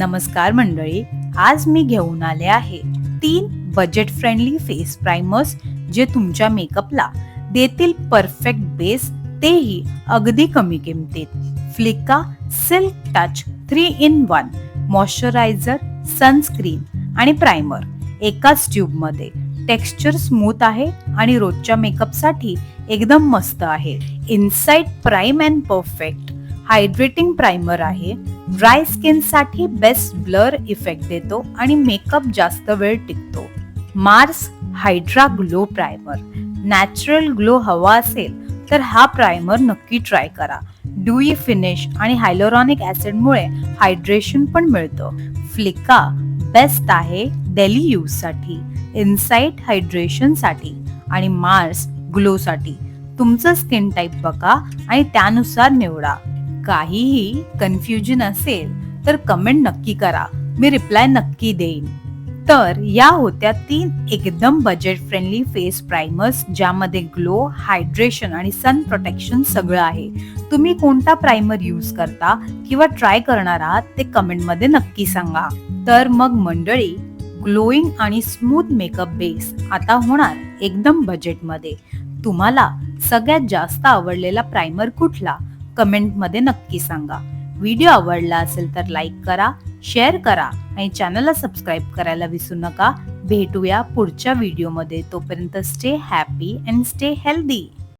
नमस्कार मंडळी, आज मी घेऊन आले आहे 3 बजेट फ्रेंडली फेस प्राइमर्स जे तुमच्या मेकअपला देतील परफेक्ट बेस, तेही अगदी कमी किमतीत. फ्लिका silk touch 3 in 1 moisturiser, sunscreen आणि प्राइमर एकाच ट्यूब मध्ये. टेक्स्चर स्मूथ आहे आणि रोजच्या मेकअपसाठी एकदम मस्त आहे. Inside prime and perfect hydrating primer आहे. ड्राय स्किन साठी बेस्ट ब्लर इफेक्ट देतो आणि मेकअप जास्त वेळ टिकतो. Mars hydra glow primer. Natural glow हवा असेल तर हा प्राइमर नक्की ट्राय करा. ड्यूई फिनिश आणि हायलोरॉनिक ऍसिड मुळे हायड्रेशन पण मिळतं. फ्लिका बेस्ट आहे डेली यूज साठी, इनसाइड हायड्रेशन साठी आणि मार्स ग्लो साठी. तुमचं स्किन टाइप बघा आणि त्यानुसार निवडा. काहीही कन्फ्युजन असेल तर कमेंट नक्की करा, मी रिप्लाय नक्की देईन. तर या होत्या 3 एकदम बजेट फ्रेंडली फेस प्राइमर्स ज्यामध्ये ग्लो, हायड्रेशन आणि सन प्रोटेक्शन सगळं आहे. तुम्ही कोणता प्राइमर यूज करता किंवा ट्राय करणार आहात ते कमेंट मध्ये नक्की सांगा. तर मग मंडळी, ग्लोईंग आणि स्मूथ मेकअप बेस आता होणार एकदम बजेट मध्ये. तुम्हाला सगळ्यात जास्त आवडलेला प्राइमर कुठला कमेंट मध्ये नक्की सांगा. व्हिडिओ आवडला असेल तर लाईक करा, शेअर करा आणि चॅनलला सबस्क्राईब करायला विसरू नका. भेटूया पुढच्या व्हिडिओमध्ये. तोपर्यंत stay happy and stay healthy.